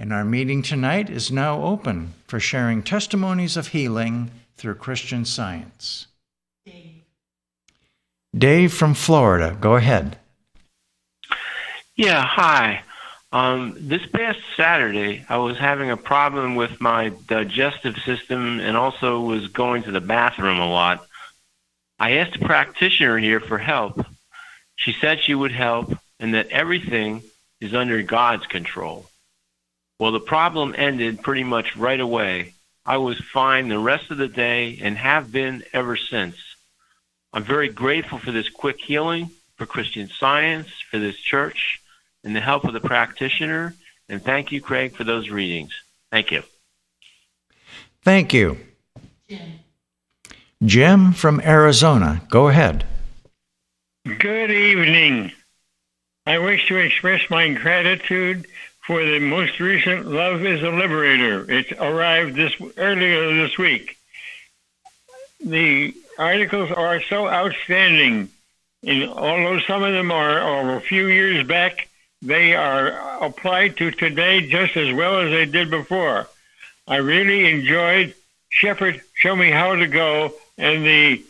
And our meeting tonight is now open for sharing testimonies of healing through Christian Science. Dave from Florida, go ahead. Yeah, hi. This past Saturday, I was having a problem with my digestive system and also was going to the bathroom a lot. I asked a practitioner here for help. She said she would help and that everything is under God's control. Well, the problem ended pretty much right away. I was fine the rest of the day and have been ever since. I'm very grateful for this quick healing, for Christian Science, for this church, and the help of the practitioner. And thank you, Craig, for those readings. Thank you. Thank you. Jim from Arizona, go ahead. Good evening. I wish to express my gratitude for the most recent Love is a Liberator. It arrived earlier this week. The articles are so outstanding, and although some of them are a few years back, they are applied to today just as well as they did before. I really enjoyed Shepherd, Show Me How to Go, and the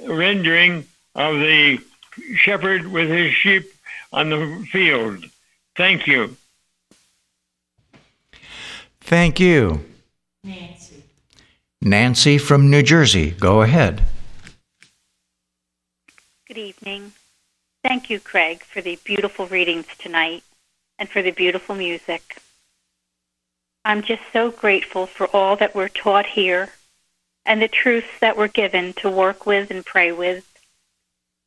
rendering of the shepherd with his sheep on the field. Thank you. Thank you. Nancy from New Jersey, go ahead. Good evening. Thank you, Craig, for the beautiful readings tonight and for the beautiful music. I'm just so grateful for all that we're taught here and the truths that we're given to work with and pray with.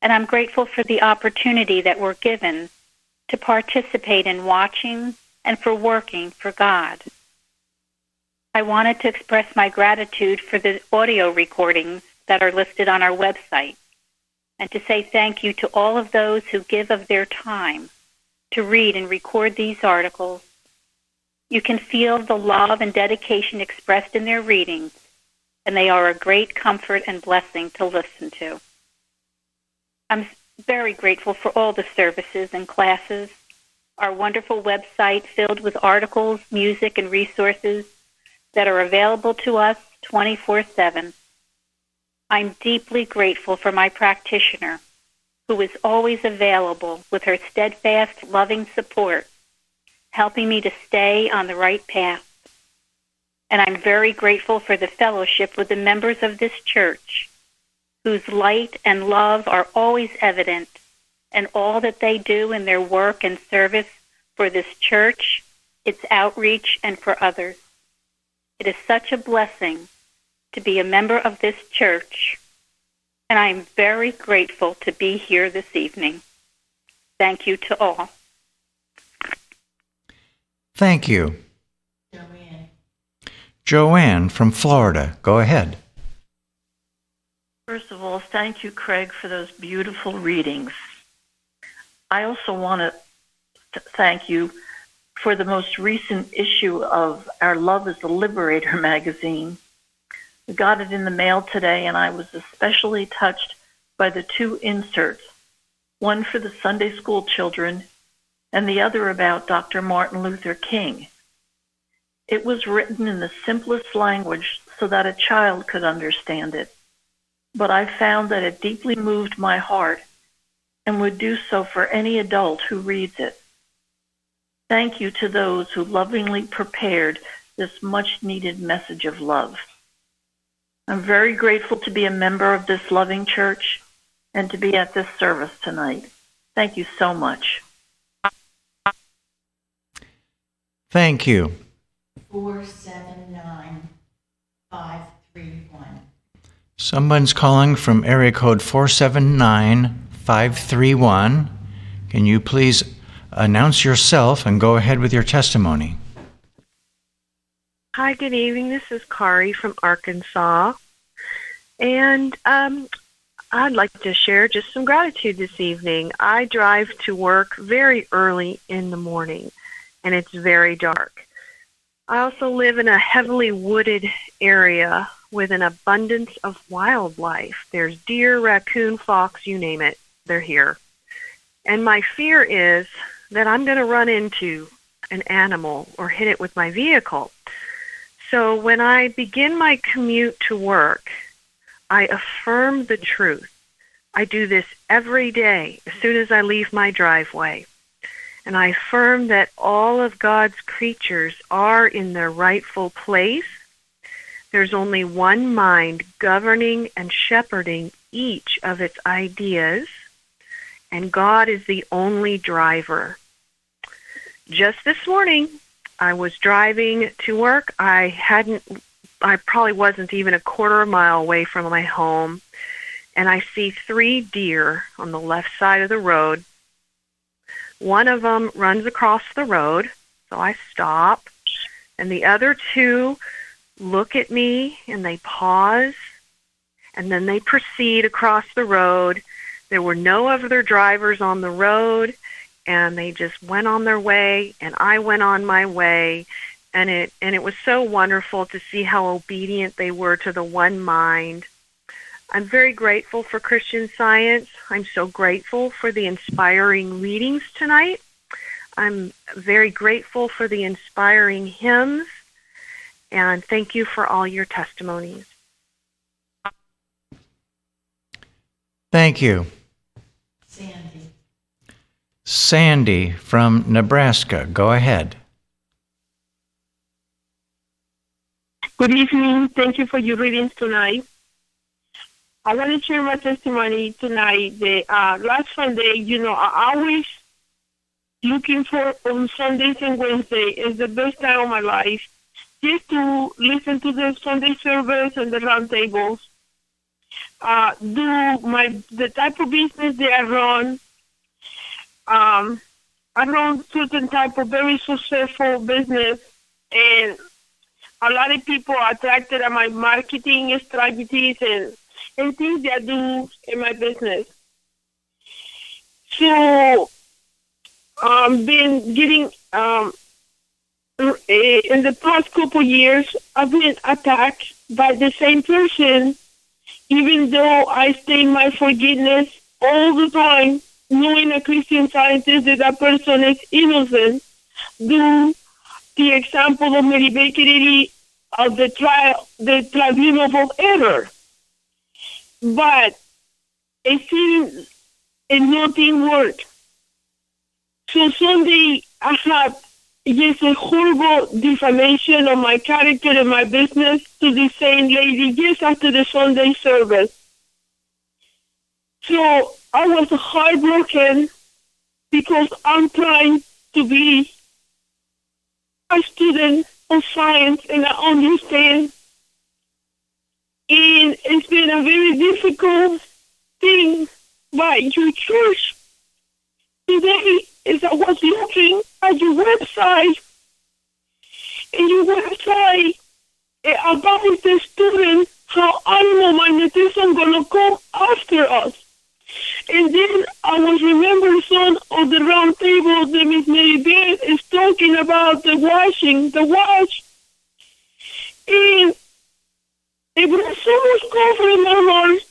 And I'm grateful for the opportunity that we're given to participate in watching and for working for God. I wanted to express my gratitude for the audio recordings that are listed on our website and to say thank you to all of those who give of their time to read and record these articles. You can feel the love and dedication expressed in their readings, and they are a great comfort and blessing to listen to. I'm very grateful for all the services and classes, our wonderful website filled with articles, music, and resources that are available to us 24/7. I'm deeply grateful for my practitioner, who is always available with her steadfast, loving support, helping me to stay on the right path. And I'm very grateful for the fellowship with the members of this church, whose light and love are always evident in all that they do in their work and service for this church, its outreach, and for others. It is such a blessing to be a member of this church, and I am very grateful to be here this evening. Thank you to all. Thank you. Joanne from Florida, go ahead. First of all, thank you, Craig, for those beautiful readings. I also want to thank you for the most recent issue of our Love is a Liberator magazine. We got it in the mail today, and I was especially touched by the two inserts, one for the Sunday school children and the other about Dr. Martin Luther King. It was written in the simplest language so that a child could understand it, but I found that it deeply moved my heart and would do so for any adult who reads it. Thank you to those who lovingly prepared this much-needed message of love. I'm very grateful to be a member of this loving church and to be at this service tonight. Thank you so much. Thank you. 479-531. Someone's calling from area code 479-531. Can you please announce yourself and go ahead with your testimony? Hi, good evening. This is Kari from Arkansas. And I'd like to share just some gratitude this evening. I drive to work very early in the morning, and it's very dark. I also live in a heavily wooded area with an abundance of wildlife. There's deer, raccoon, fox, you name it, they're here. And my fear is that I'm going to run into an animal or hit it with my vehicle. So when I begin my commute to work, I affirm the truth. I do this every day as soon as I leave my driveway. And I affirm that all of God's creatures are in their rightful place. There's only one mind governing and shepherding each of its ideas, and God is the only driver. Just this morning, I was driving to work. I probably wasn't even a quarter of a mile away from my home, and I see 3 deer on the left side of the road. One of them runs across the road, so I stop, and the other 2 look at me, and they pause, and then they proceed across the road. There were no other drivers on the road, and they just went on their way, and I went on my way, and it was so wonderful to see how obedient they were to the one mind. I'm very grateful for Christian Science. I'm so grateful for the inspiring readings tonight. I'm very grateful for the inspiring hymns, and thank you for all your testimonies. Thank you. Sandy from Nebraska, go ahead. Good evening. Thank you for your readings tonight. I want to share my testimony tonight. The last Sunday, I always looking for on Sundays and Wednesdays is the best time of my life, just to listen to the Sunday service and the round tables. Do the type of business that I run. I run certain type of very successful business, and a lot of people are attracted to my marketing strategies and things that I do in my business. So been getting in the past couple years, I've been attacked by the same person, even though I stay in my forgiveness all the time, knowing a Christian Scientist that person is innocent, do the example of Mary Baker of the tribunal of error. But it seems nothing worked. So Sunday, I have just a horrible defamation of my character and my business to the same lady just after the Sunday service. So I was heartbroken because I'm trying to be a student of science and I understand. And it's been a very difficult thing by your church. Today, as I was looking at your website, and your website about the student, how animal magnetism going to come after us. And then I was remembering some of the round table that Miss Mary Beth is talking about the watch. And it was so much comfort in my heart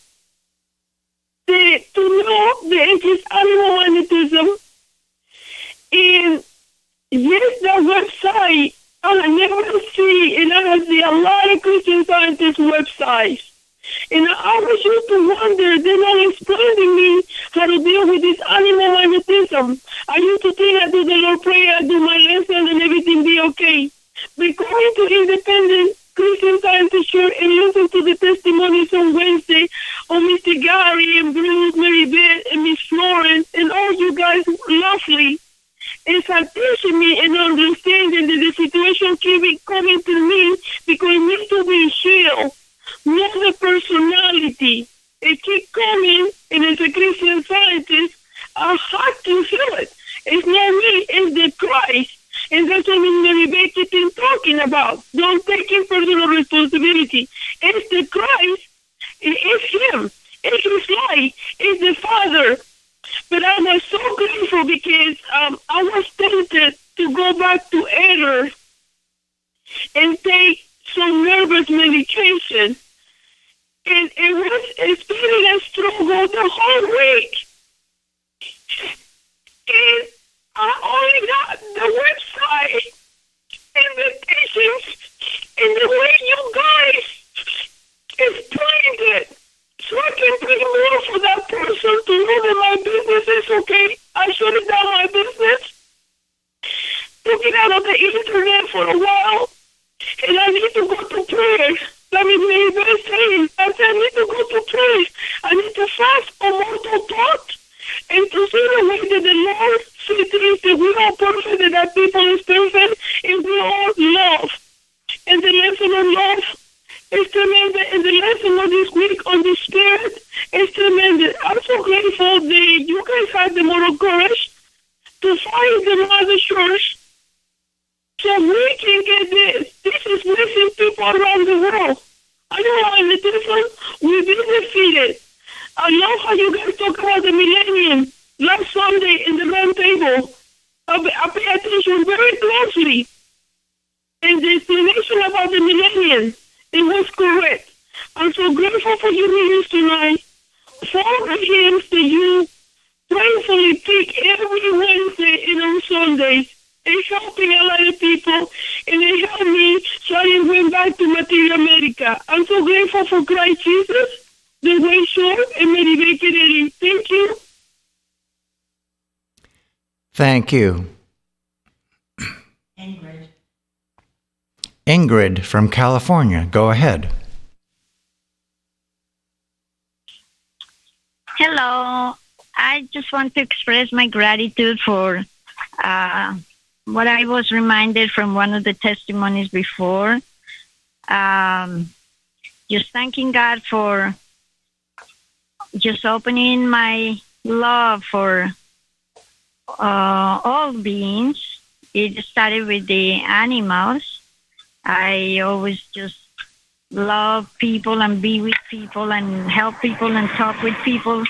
to know that it is animal magnetism. And yes, that website, I never see, and I see a lot of Christian Scientist websites. And I always used to wonder, they're not explaining me how to deal with this animal magnetism. I used to think I do the Lord Prayer, I do my lesson, and everything be okay. But going to independent Christian Scientist Church and listen to the testimonies on Wednesday of Mr. Gary and Bruce, Mary Beth, and Miss Florence, and all you guys lovely, it's teaching me and understanding that the situation keeps coming to me because it needs to be healed. Not the personality. It keeps coming, and as a Christian Scientist, I have to feel it. It's not me, it's the Christ. And that's what Ms. Mary Baker been talking about. Don't take personal responsibility. It's the Christ. It's Him. It's His life. It's the Father. But I was so grateful because I was tempted to go back to error and take some nervous medication. And it's been a struggle the whole week. And I only got the website invitations and the way you guys explained it. So I can pay more for that person to know that my business is okay. I shut down my business, took it out of the internet for a while, and I need to go to prayer. Let me be very saying, I need to go to prayer. I need to fast for mortal thoughts and to see the way that the Lord sees things, that we are perfect, and that people is perfect, and we all love. And the lesson of love is tremendous, and the lesson of this week on the Spirit is tremendous. I'm so grateful that you guys had the moral courage to find the Mother Church so we can get this. This is blessing people around the world. I know in the different, we've been defeated. I love how you guys talk about the millennium last Sunday in the round table. I pay attention very closely. And the explanation about the millennium, it was correct. I'm so grateful for your readings tonight. For the hymns that you prayerfully pick every Wednesday and on Sundays. It's helping a lot of people, and it helped me, so I went back to Material America. I'm so grateful for Christ Jesus, the Way Short, and Mary Baker Eddy. Thank you. Thank you. Ingrid from California, go ahead. Hello. I just want to express my gratitude for what I was reminded from one of the testimonies before. Just thanking God for just opening my love for all beings. It started with the animals. I always just love people and be with people and help people and talk with people.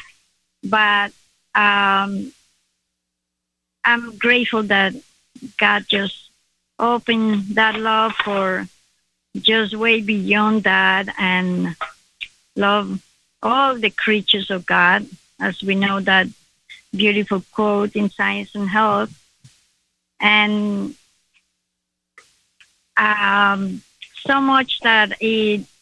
But I'm grateful that God just opened that love for just way beyond that and love all the creatures of God, as we know that beautiful quote in Science and Health. And so much that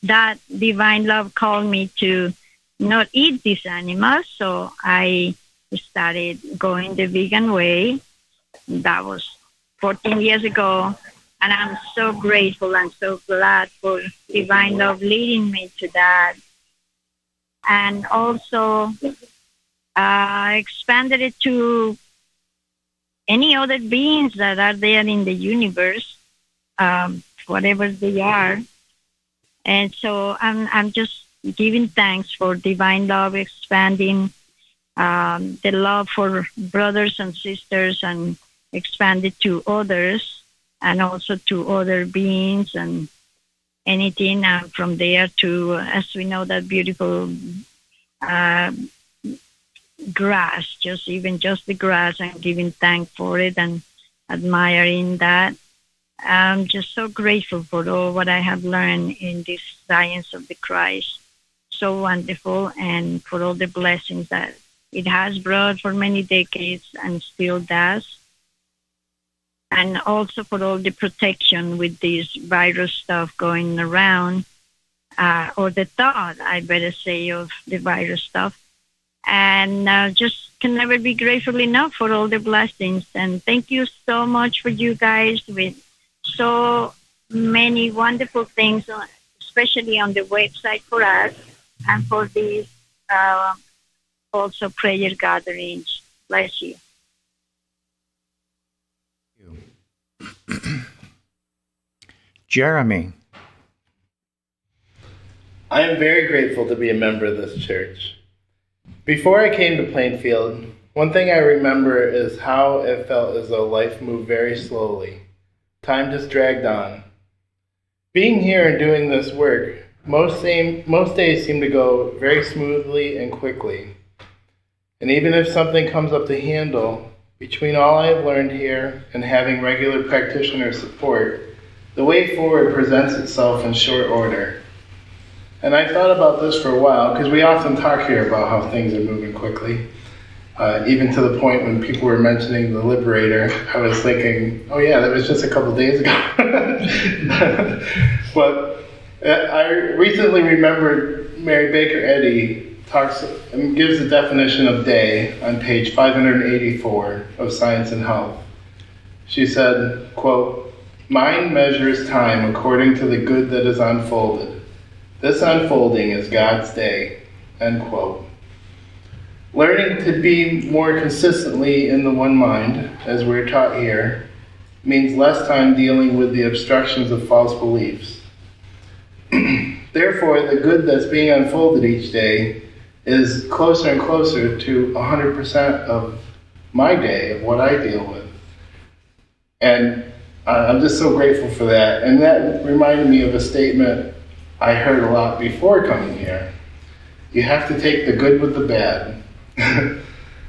that divine love called me to not eat these animals, so I started going the vegan way. That was 14 years ago, and I'm so grateful and so glad for divine love leading me to that. And also expanded it to any other beings that are there in the universe, whatever they are. And so I'm just giving thanks for divine love expanding the love for brothers and sisters and expanded to others and also to other beings and anything from there to, as we know, that beautiful grass, just the grass, and giving thanks for it and admiring that. I'm just so grateful for all what I have learned in this science of the Christ. So wonderful, and for all the blessings that it has brought for many decades and still does. And also for all the protection with this virus stuff going around, or the thought, I better say, of the virus stuff. And just can never be grateful enough for all the blessings. And thank you so much for you guys with so many wonderful things, especially on the website for us and for these also prayer gatherings. Bless you. Jeremy. I am very grateful to be a member of this church. Before I came to Plainfield, one thing I remember is how it felt as though life moved very slowly. Time just dragged on. Being here and doing this work, most days seem to go very smoothly and quickly. And even if something comes up to handle, between all I have learned here and having regular practitioner support, the way forward presents itself in short order. And I thought about this for a while, because we often talk here about how things are moving quickly. Even to the point when people were mentioning the Liberator, I was thinking, oh yeah, that was just a couple days ago. But I recently remembered Mary Baker Eddy talks and gives a definition of day on page 584 of Science and Health. She said, quote, "Mind measures time according to the good that is unfolded. This unfolding is God's day," end quote. Learning to be more consistently in the one mind, as we're taught here, means less time dealing with the obstructions of false beliefs. Therefore, the good that's being unfolded each day is closer and closer to 100% of my day, of what I deal with. And I'm just so grateful for that. And that reminded me of a statement I heard a lot before coming here. You have to take the good with the bad.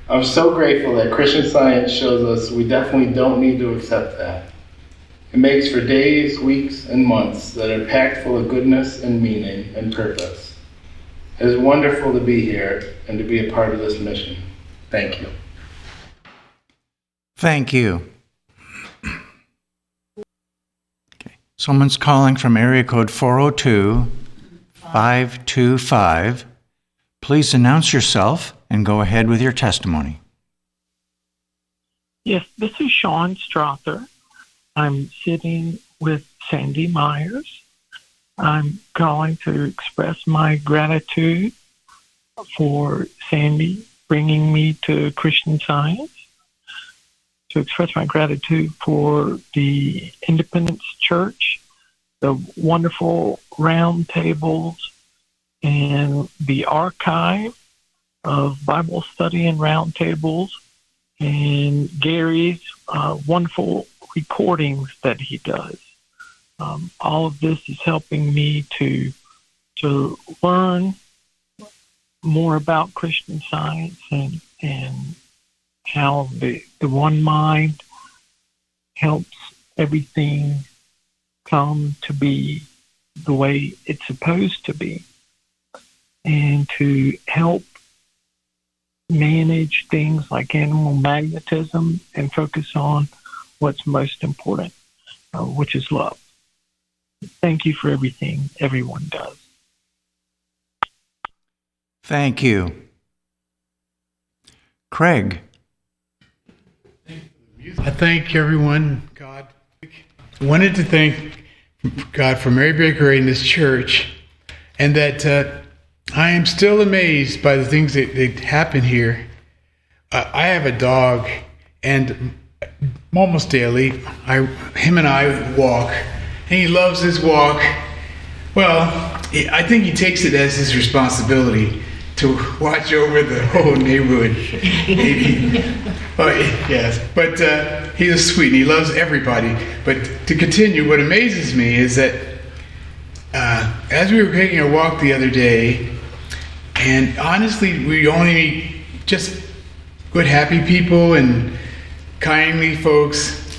I'm so grateful that Christian Science shows us we definitely don't need to accept that. It makes for days, weeks, and months that are packed full of goodness and meaning and purpose. It is wonderful to be here and to be a part of this mission. Thank you. Thank you. Okay. Someone's calling from area code 402-525. Please announce yourself and go ahead with your testimony. Yes, this is Sean Strother. I'm sitting with Sandy Myers. I'm calling to express my gratitude for Sandy bringing me to Christian Science, to express my gratitude for the Independence Church, the wonderful round tables, and the archive of Bible study and round tables, and Gary's wonderful recordings that he does. All of this is helping me to learn more about Christian Science and how the one mind helps everything come to be the way it's supposed to be, and to help manage things like animal magnetism and focus on what's most important, which is love. Thank you for everything everyone does. Thank you. Craig. I thank everyone, God. I wanted to thank God for Mary Baker in this church, and that I am still amazed by the things that happen here. I have a dog, and almost daily, him and I walk, and he loves his walk. Well, I think he takes it as his responsibility to watch over the whole neighborhood. Maybe. Oh, yes, but he's sweet, and he loves everybody. But to continue, what amazes me is that as we were taking a walk the other day, and honestly, we only meet just good, happy people and kindly folks.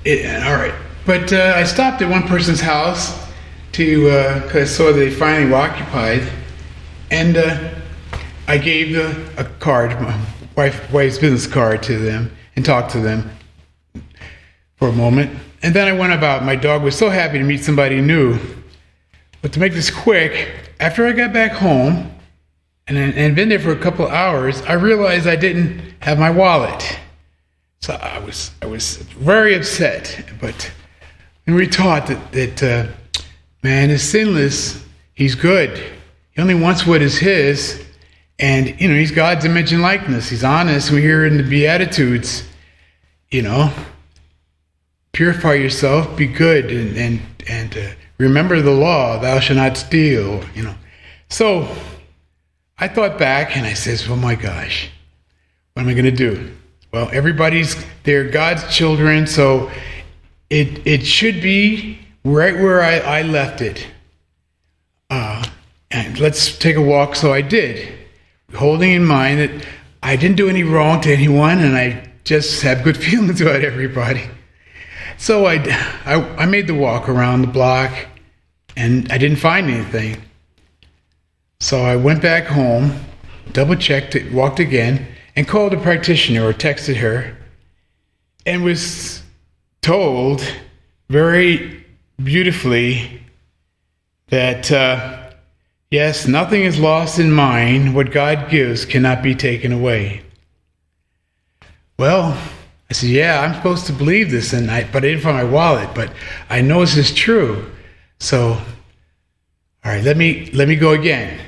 All right. But I stopped at one person's house because I saw they finally were occupied. And I gave a card, my wife's business card, to them and talked to them for a moment. And then I went about. My dog was so happy to meet somebody new. But to make this quick, after I got back home, and been there for a couple of hours, I realized I didn't have my wallet. So I was very upset. But we were taught that man is sinless. He's good. He only wants what is his. And, he's God's image and likeness. He's honest. We hear in the Beatitudes, purify yourself, be good, and remember the law, thou shalt not steal, So I thought back and I says, oh my gosh, what am I going to do? Well, they're God's children, so it should be right where I left it. And let's take a walk. So I did, holding in mind that I didn't do any wrong to anyone, and I just have good feelings about everybody. So I made the walk around the block, and I didn't find anything. So I went back home, double-checked it, walked again, and called a practitioner or texted her and was told very beautifully that, yes, nothing is lost in mine. What God gives cannot be taken away. Well, I said, yeah, I'm supposed to believe this, but I didn't find my wallet, but I know this is true. So, all right, let me go again.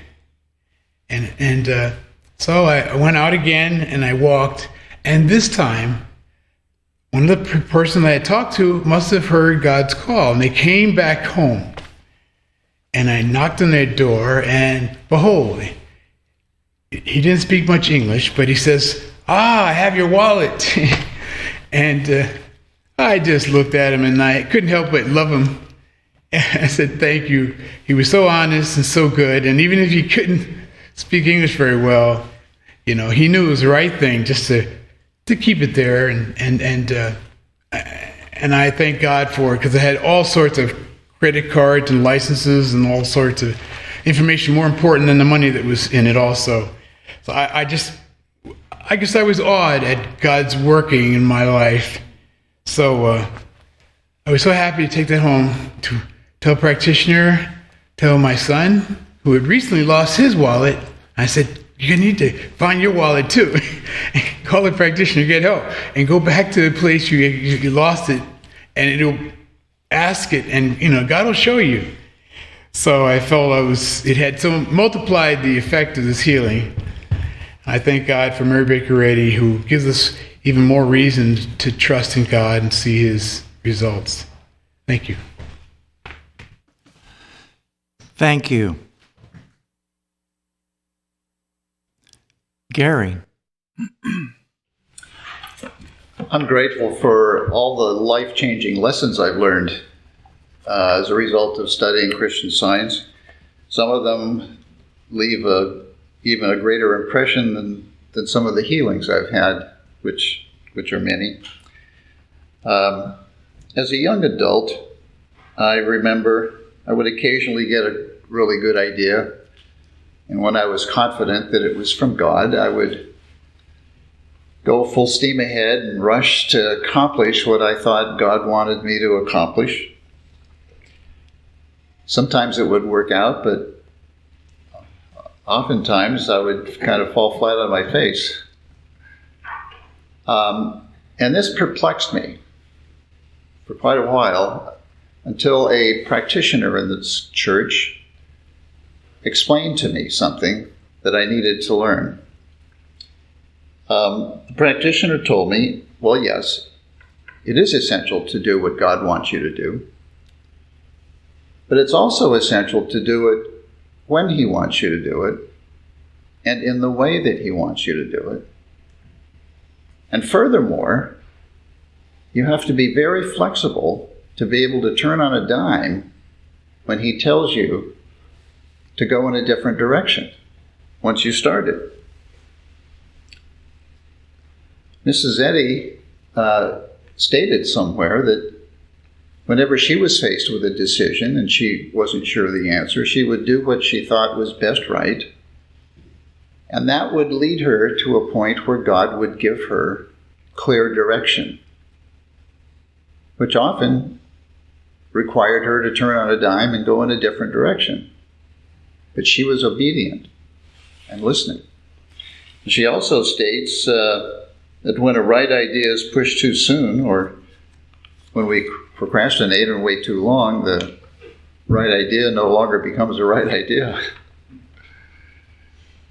And so I went out again and I walked, and this time, one of the person that I talked to must have heard God's call, and they came back home. And I knocked on their door, and behold, he didn't speak much English, but he says, I have your wallet. And I just looked at him, and I couldn't help but love him. And I said, thank you. He was so honest and so good, and even if he couldn't speak English very well, he knew it was the right thing just to keep it there, and I thank God for it, because I had all sorts of credit cards and licenses and all sorts of information more important than the money that was in it also. So I guess I was awed at God's working in my life. So I was so happy to take that home to tell a practitioner, tell my son, who had recently lost his wallet. I said, you need to find your wallet too. Call a practitioner, get help, and go back to the place you lost it, and it'll ask it, and God will show you. So I felt it had so multiplied the effect of this healing. I thank God for Mary Baker Eddy, who gives us even more reason to trust in God and see His results. Thank you. Thank you. Gary. I'm grateful for all the life-changing lessons I've learned as a result of studying Christian Science. Some of them leave even a greater impression than some of the healings I've had, which are many. As a young adult, I remember I would occasionally get a really good idea, and when I was confident that it was from God, I would go full steam ahead and rush to accomplish what I thought God wanted me to accomplish. Sometimes it would work out, but oftentimes I would kind of fall flat on my face. And this perplexed me for quite a while, until a practitioner in this church explained to me something that I needed to learn. The practitioner told me, well, yes, it is essential to do what God wants you to do, but it's also essential to do it when He wants you to do it, and in the way that He wants you to do it. And furthermore, you have to be very flexible to be able to turn on a dime when He tells you to go in a different direction once you started. Mrs. Eddy stated somewhere that whenever she was faced with a decision and she wasn't sure of the answer, she would do what she thought was best right, and that would lead her to a point where God would give her clear direction, which often required her to turn on a dime and go in a different direction. But she was obedient and listening. She also states that when a right idea is pushed too soon, or when we procrastinate and wait too long, the right idea no longer becomes a right idea.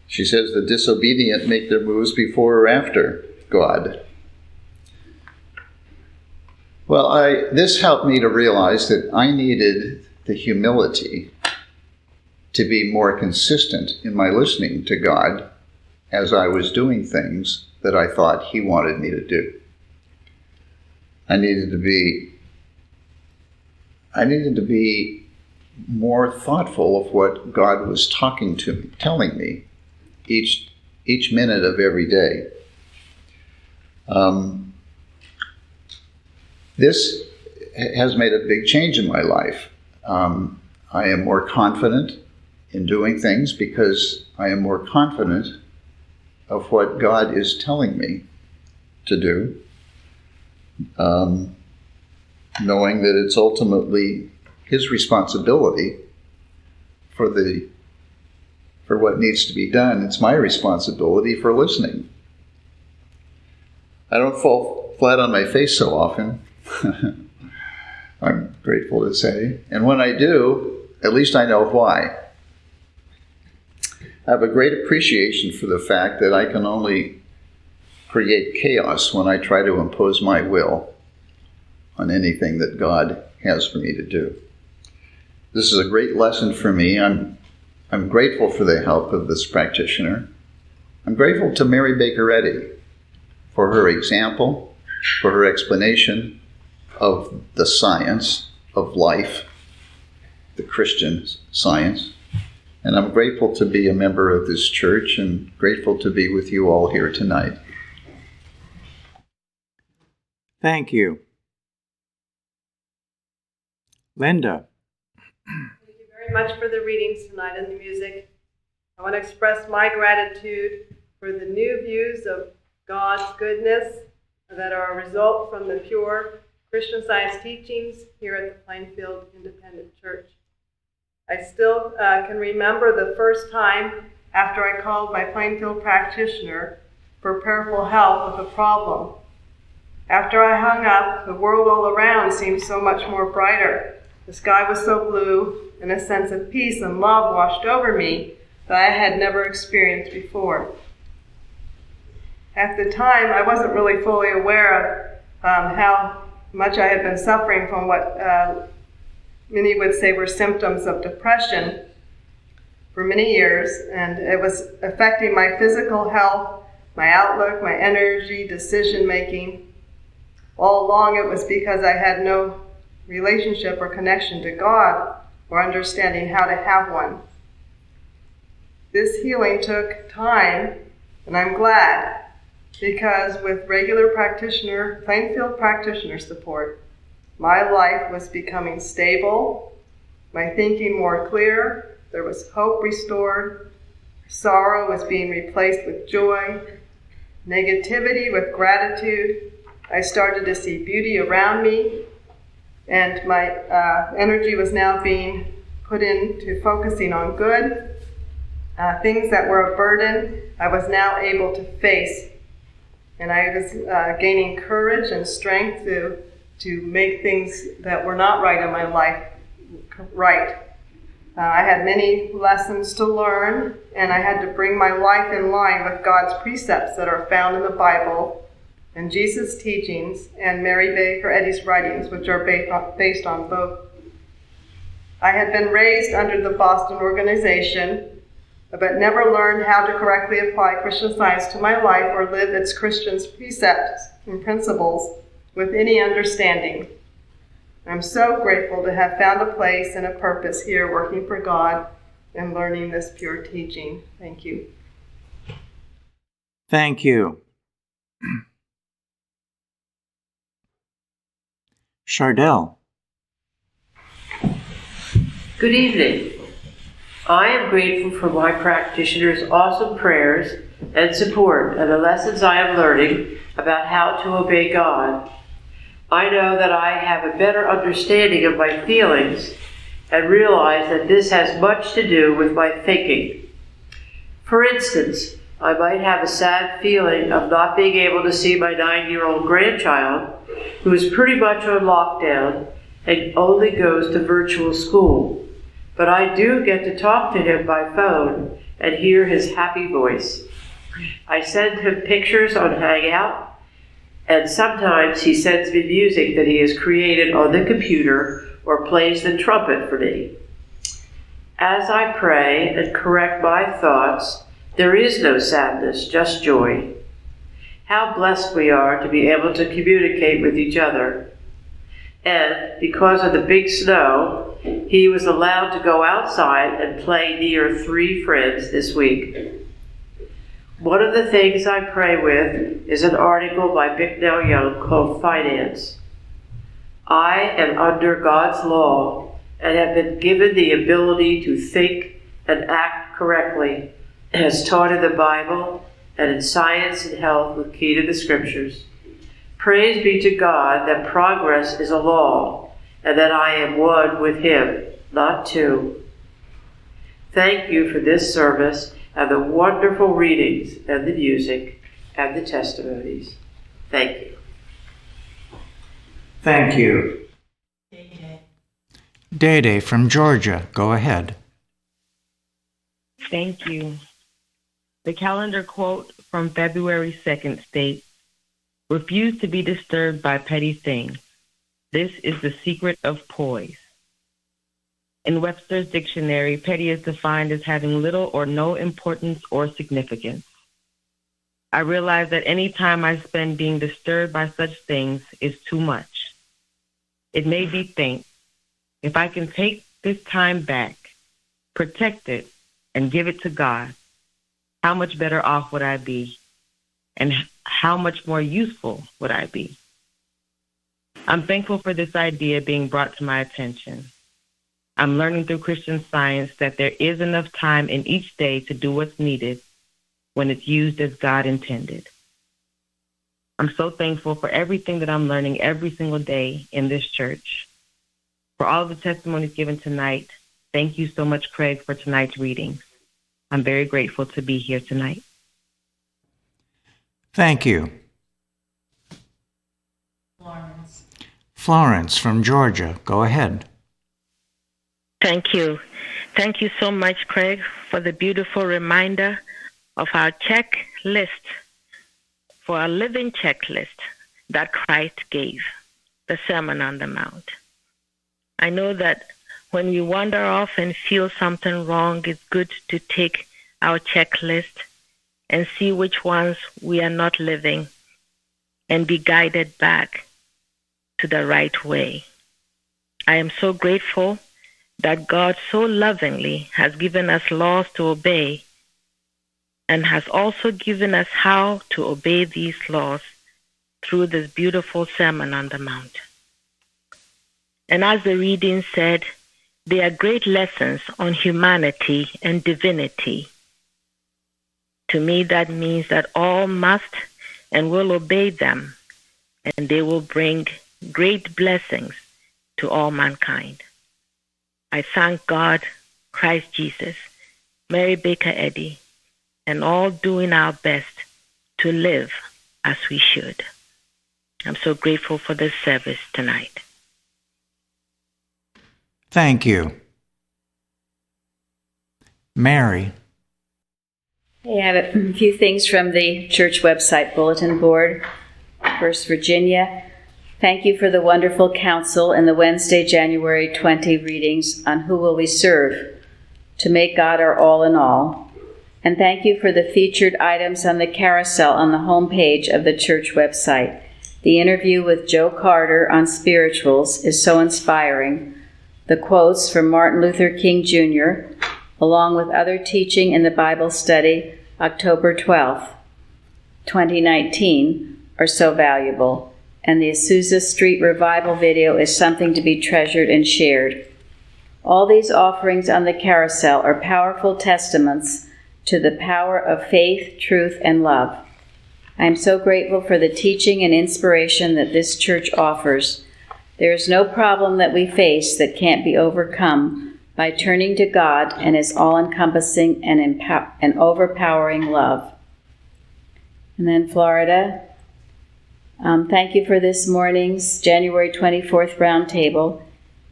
She says the disobedient make their moves before or after God. Well, this helped me to realize that I needed the humility to be more consistent in my listening to God as I was doing things that I thought He wanted me to do. I needed to be more thoughtful of what God was telling me each minute of every day. This has made a big change in my life. I am more confident in doing things because I am more confident of what God is telling me to do, knowing that it's ultimately His responsibility for what needs to be done. It's my responsibility for listening. I don't fall flat on my face so often, I'm grateful to say. And when I do, at least I know why. I have a great appreciation for the fact that I can only create chaos when I try to impose my will on anything that God has for me to do. This is a great lesson for me. I'm grateful for the help of this practitioner. I'm grateful to Mary Baker Eddy for her example, for her explanation of the science of life, the Christian science. And I'm grateful to be a member of this church and grateful to be with you all here tonight. Thank you. Linda. Thank you very much for the readings tonight and the music. I want to express my gratitude for the new views of God's goodness that are a result from the pure Christian Science teachings here at the Plainfield Independent Church. I still can remember the first time after I called my Plainfield practitioner for prayerful help with a problem. After I hung up, the world all around seemed so much more brighter. The sky was so blue, and a sense of peace and love washed over me that I had never experienced before. At the time, I wasn't really fully aware of how much I had been suffering from what many would say were symptoms of depression for many years, and it was affecting my physical health, my outlook, my energy, decision-making. All along, it was because I had no relationship or connection to God or understanding how to have one. This healing took time, and I'm glad, because with regular Plainfield practitioner support, my life was becoming stable, my thinking more clear, there was hope restored, sorrow was being replaced with joy, negativity with gratitude. I started to see beauty around me, and my energy was now being put into focusing on good. Things that were a burden, I was now able to face. And I was gaining courage and strength to make things that were not right in my life right. I had many lessons to learn, and I had to bring my life in line with God's precepts that are found in the Bible and Jesus' teachings and Mary Baker Eddy's writings, which are based on both. I had been raised under the Boston organization, but never learned how to correctly apply Christian Science to my life or live its Christian precepts and principles with any understanding. I'm so grateful to have found a place and a purpose here working for God and learning this pure teaching. Thank you. Thank you. Chardell. Good evening. I am grateful for my practitioner's awesome prayers and support and the lessons I am learning about how to obey God. I know that I have a better understanding of my feelings and realize that this has much to do with my thinking. For instance, I might have a sad feeling of not being able to see my 9-year-old grandchild, who is pretty much on lockdown and only goes to virtual school. But I do get to talk to him by phone and hear his happy voice. I send him pictures on Hangout, and sometimes he sends me music that he has created on the computer or plays the trumpet for me. As I pray and correct my thoughts, there is no sadness, just joy. How blessed we are to be able to communicate with each other. And because of the big snow, he was allowed to go outside and play near 3 friends this week. One of the things I pray with is an article by Bicknell Young called Finance. I am under God's law and have been given the ability to think and act correctly, as taught in the Bible and in science and health with key to the scriptures. Praise be to God that progress is a law, and that I am one with him, not two. Thank you for this service and the wonderful readings and the music and the testimonies. Thank you. Thank you. Day from Georgia, go ahead. Thank you. The calendar quote from February 2nd states, "Refuse to be disturbed by petty things. This is the secret of poise." In Webster's dictionary, petty is defined as having little or no importance or significance. I realize that any time I spend being disturbed by such things is too much. It may be faint. If I can take this time back, protect it, and give it to God, how much better off would I be? And how much more useful would I be? I'm thankful for this idea being brought to my attention. I'm learning through Christian Science that there is enough time in each day to do what's needed when it's used as God intended. I'm so thankful for everything that I'm learning every single day in this church. For all of the testimonies given tonight, thank you so much, Craig, for tonight's readings. I'm very grateful to be here tonight. Thank you. Florence from Georgia, go ahead. Thank you. Thank you so much, Craig, for the beautiful reminder of our checklist, for a living checklist that Christ gave, the Sermon on the Mount. I know that when we wander off and feel something wrong, it's good to take our checklist and see which ones we are not living and be guided back to the right way. I am so grateful that God so lovingly has given us laws to obey and has also given us how to obey these laws through this beautiful Sermon on the Mount. And as the reading said, they are great lessons on humanity and divinity. To me, that means that all must and will obey them, and they will bring great blessings to all mankind. I thank God, Christ Jesus, Mary Baker Eddy, and all doing our best to live as we should. I'm so grateful for this service tonight. Thank you. Mary. Hey, I have a few things from the church website bulletin board. First, Virginia. Thank you for the wonderful counsel in the Wednesday, January 20 readings on Who Will We Serve? To make God our all in all. And thank you for the featured items on the carousel on the homepage of the church website. The interview with Joe Carter on spirituals is so inspiring. The quotes from Martin Luther King Jr., along with other teaching in the Bible study, October 12th, 2019, are so valuable. And the Azusa Street Revival video is something to be treasured and shared. All these offerings on the carousel are powerful testaments to the power of faith, truth, and love. I am so grateful for the teaching and inspiration that this church offers. There is no problem that we face that can't be overcome by turning to God and His all-encompassing and overpowering love. And then Florida. Thank you for this morning's January 24th roundtable.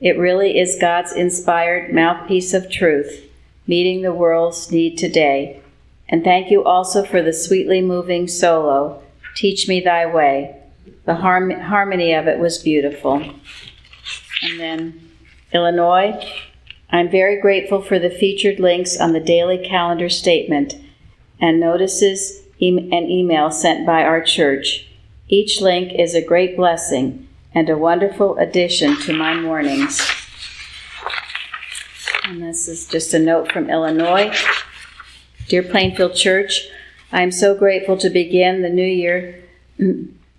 It really is God's inspired mouthpiece of truth, meeting the world's need today. And thank you also for the sweetly moving solo, Teach Me Thy Way. The harmony of it was beautiful. And then Illinois, I'm very grateful for the featured links on the daily calendar statement and notices and emails sent by our church. Each link is a great blessing and a wonderful addition to my mornings. And this is just a note from Illinois. Dear Plainfield Church, I am so grateful to begin the new year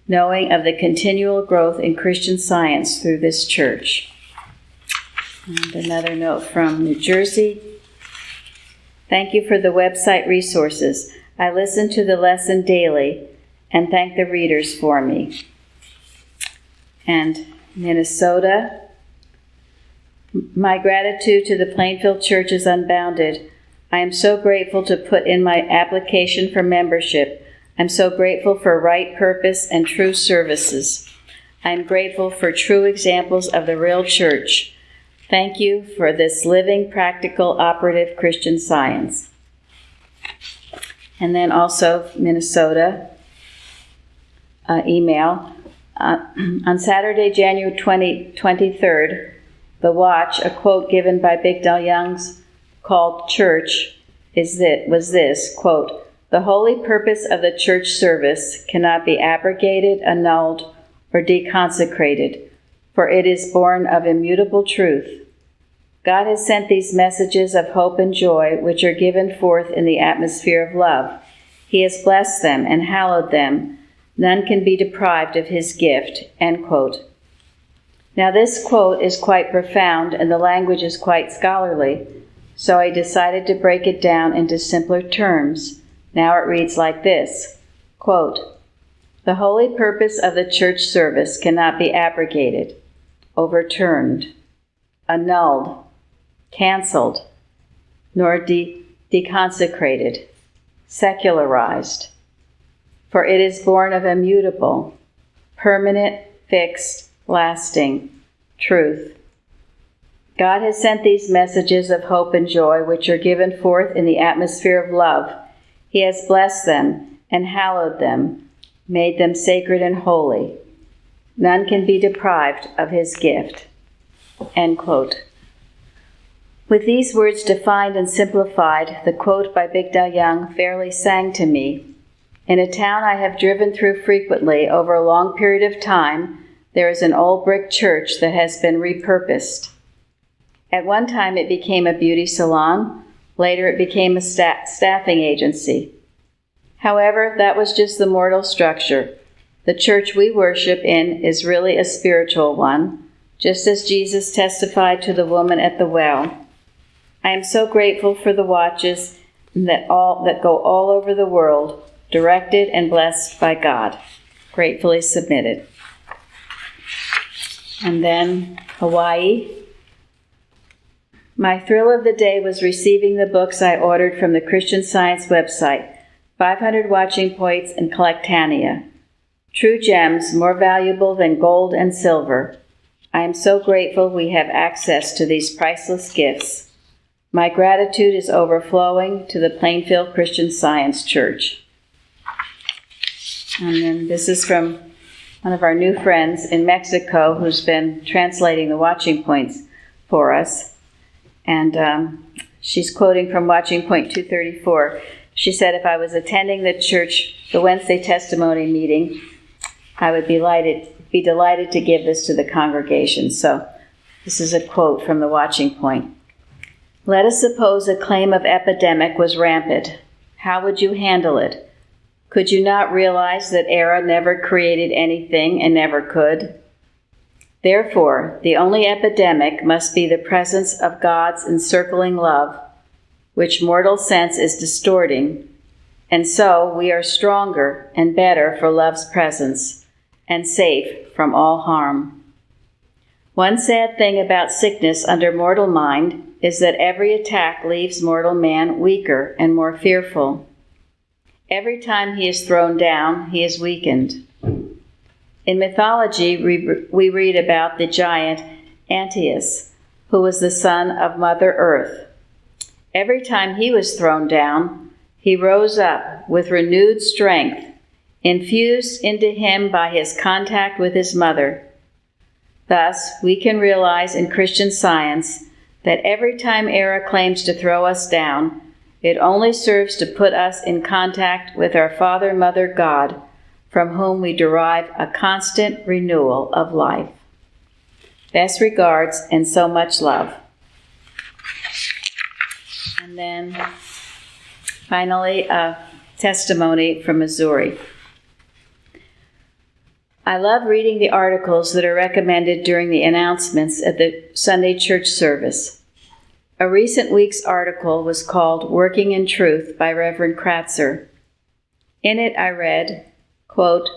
knowing of the continual growth in Christian Science through this church. And another note from New Jersey. Thank you for the website resources. I listen to the lesson daily and thank the readers for me. And Minnesota, my gratitude to the Plainfield Church is unbounded. I am so grateful to put in my application for membership. I'm so grateful for right purpose and true services. I'm grateful for true examples of the real church. Thank you for this living, practical, operative Christian Science. And then also Minnesota email. On Saturday, January 23rd, The Watch, a quote given by Big Del Young's called Church, was this, quote, "The holy purpose of the church service cannot be abrogated, annulled, or deconsecrated, for it is born of immutable truth. God has sent these messages of hope and joy, which are given forth in the atmosphere of love. He has blessed them and hallowed them. None can be deprived of his gift," end quote. Now this quote is quite profound and the language is quite scholarly, so I decided to break it down into simpler terms. Now it reads like this, quote, "The holy purpose of the church service cannot be abrogated, overturned, annulled, canceled, nor deconsecrated, secularized, for it is born of immutable, permanent, fixed, lasting truth. God has sent these messages of hope and joy, which are given forth in the atmosphere of love. He has blessed them and hallowed them, made them sacred and holy. None can be deprived of his gift," end quote. With these words defined and simplified, the quote by Big Del Young fairly sang to me. In a town I have driven through frequently over a long period of time, there is an old brick church that has been repurposed. At one time it became a beauty salon. Later it became a staffing agency. However, that was just the mortal structure. The church we worship in is really a spiritual one, just as Jesus testified to the woman at the well. I am so grateful for the watches that go all over the world, directed and blessed by God. Gratefully submitted. And then Hawaii. My thrill of the day was receiving the books I ordered from the Christian Science website, 500 Watching Points and Collectania. True gems, more valuable than gold and silver. I am so grateful we have access to these priceless gifts. My gratitude is overflowing to the Plainfield Christian Science Church. And then this is from one of our new friends in Mexico who's been translating the Watching Points for us. And she's quoting from Watching Point 234. She said, "If I was attending the Wednesday testimony meeting, I would be delighted to give this to the congregation." So this is a quote from the Watching Point. "Let us suppose a claim of epidemic was rampant. How would you handle it? Could you not realize that error never created anything and never could? Therefore, the only epidemic must be the presence of God's encircling love, which mortal sense is distorting, and so we are stronger and better for love's presence, and safe from all harm. One sad thing about sickness under mortal mind is that every attack leaves mortal man weaker and more fearful. Every time he is thrown down, he is weakened. In mythology, we read about the giant Antaeus, who was the son of Mother Earth. Every time he was thrown down, he rose up with renewed strength, infused into him by his contact with his mother. Thus, we can realize in Christian Science that every time error claims to throw us down, it only serves to put us in contact with our Father, Mother, God, from whom we derive a constant renewal of life. Best regards and so much love." And then finally, a testimony from Missouri. "I love reading the articles that are recommended during the announcements at the Sunday church service. A recent week's article was called Working in Truth by Reverend Kratzer. In it I read, quote,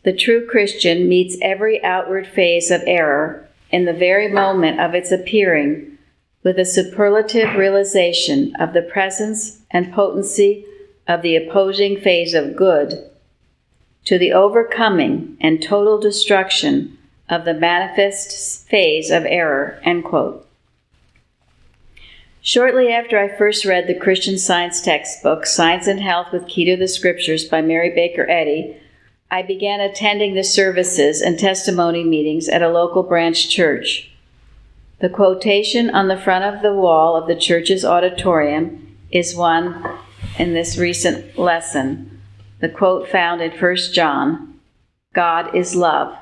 "The true Christian meets every outward phase of error in the very moment of its appearing with a superlative realization of the presence and potency of the opposing phase of good to the overcoming and total destruction of the manifest phase of error," end quote. Shortly after I first read the Christian Science textbook, Science and Health with Key to the Scriptures by Mary Baker Eddy, I began attending the services and testimony meetings at a local branch church. The quotation on the front of the wall of the church's auditorium is one in this recent lesson. The quote found in 1 John, "God is love."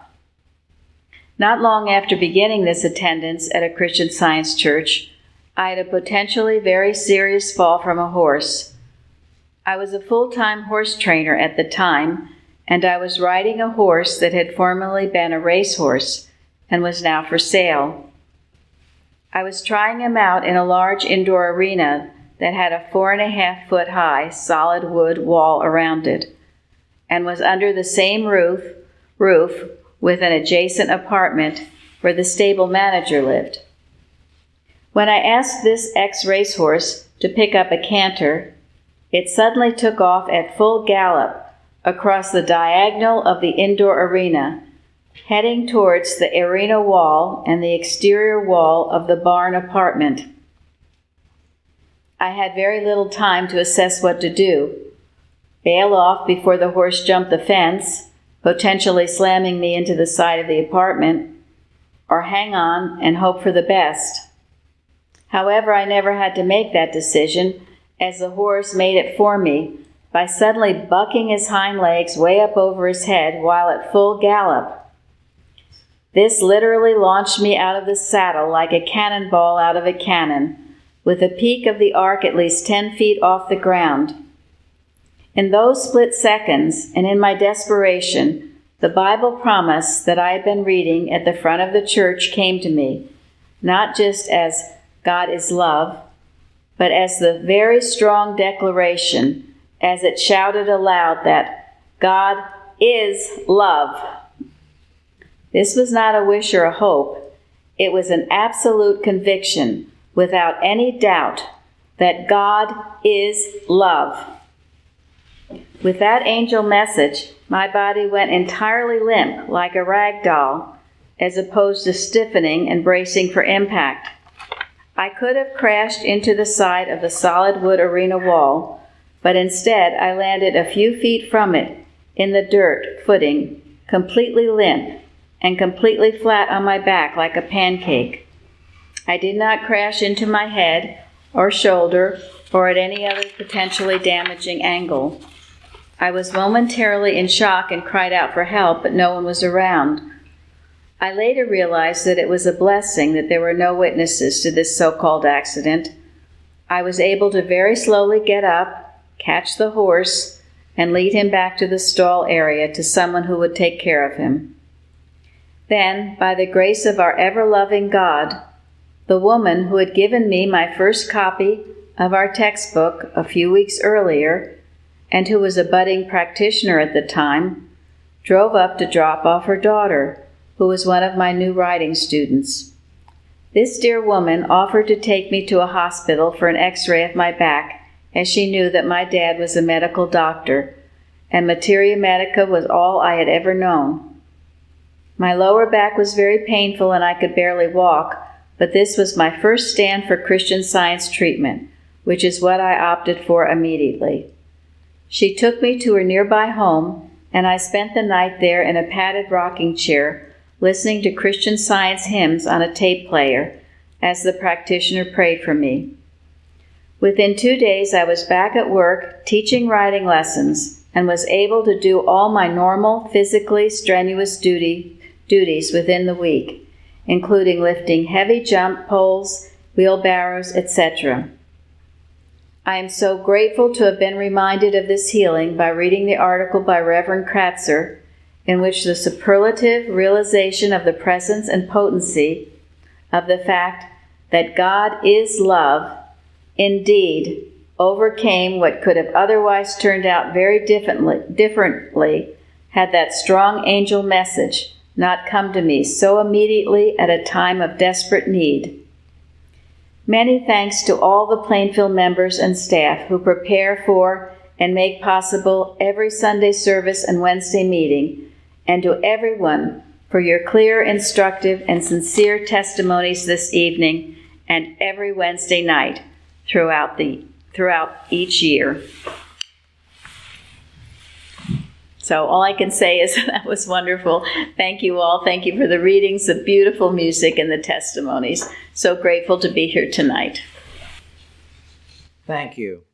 Not long after beginning this attendance at a Christian Science church, I had a potentially very serious fall from a horse. I was a full-time horse trainer at the time, and I was riding a horse that had formerly been a racehorse and was now for sale. I was trying him out in a large indoor arena that had a 4.5-foot high solid wood wall around it, and was under the same roof with an adjacent apartment where the stable manager lived. When I asked this ex-racehorse to pick up a canter, it suddenly took off at full gallop across the diagonal of the indoor arena, heading towards the arena wall and the exterior wall of the barn apartment. I had very little time to assess what to do: bail off before the horse jumped the fence, potentially slamming me into the side of the apartment, or hang on and hope for the best. However, I never had to make that decision, as the horse made it for me by suddenly bucking his hind legs way up over his head while at full gallop. This literally launched me out of the saddle like a cannonball out of a cannon, with a peak of the arc at least 10 feet off the ground. In those split seconds, and in my desperation, the Bible promise that I had been reading at the front of the church came to me, not just as God is love, but as the very strong declaration, as it shouted aloud that God is love. This was not a wish or a hope. It was an absolute conviction, without any doubt, that God is love. With that angel message, my body went entirely limp, like a rag doll, as opposed to stiffening and bracing for impact. I could have crashed into the side of the solid wood arena wall, but instead I landed a few feet from it, in the dirt footing, completely limp, and completely flat on my back like a pancake. I did not crash into my head or shoulder or at any other potentially damaging angle. I was momentarily in shock and cried out for help, but no one was around. I later realized that it was a blessing that there were no witnesses to this so-called accident. I was able to very slowly get up, catch the horse, and lead him back to the stall area to someone who would take care of him. Then, by the grace of our ever-loving God, the woman who had given me my first copy of our textbook a few weeks earlier, and who was a budding practitioner at the time, drove up to drop off her daughter, who was one of my new writing students. This dear woman offered to take me to a hospital for an x-ray of my back, as she knew that my dad was a medical doctor, and materia medica was all I had ever known. My lower back was very painful and I could barely walk, but this was my first stand for Christian Science treatment, which is what I opted for immediately. She took me to her nearby home, and I spent the night there in a padded rocking chair, listening to Christian Science hymns on a tape player, as the practitioner prayed for me. Within 2 days, I was back at work, teaching writing lessons, and was able to do all my normal, physically strenuous duties within the week, including lifting heavy jump poles, wheelbarrows, etc. I am so grateful to have been reminded of this healing by reading the article by Reverend Kratzer, in which the superlative realization of the presence and potency of the fact that God is love indeed overcame what could have otherwise turned out very differently had that strong angel message not come to me so immediately at a time of desperate need. Many thanks to all the Plainfield members and staff who prepare for and make possible every Sunday service and Wednesday meeting, and to everyone for your clear, instructive, and sincere testimonies this evening and every Wednesday night throughout each year. So all I can say is that was wonderful. Thank you all. Thank you for the readings, the beautiful music, and the testimonies. So grateful to be here tonight. Thank you.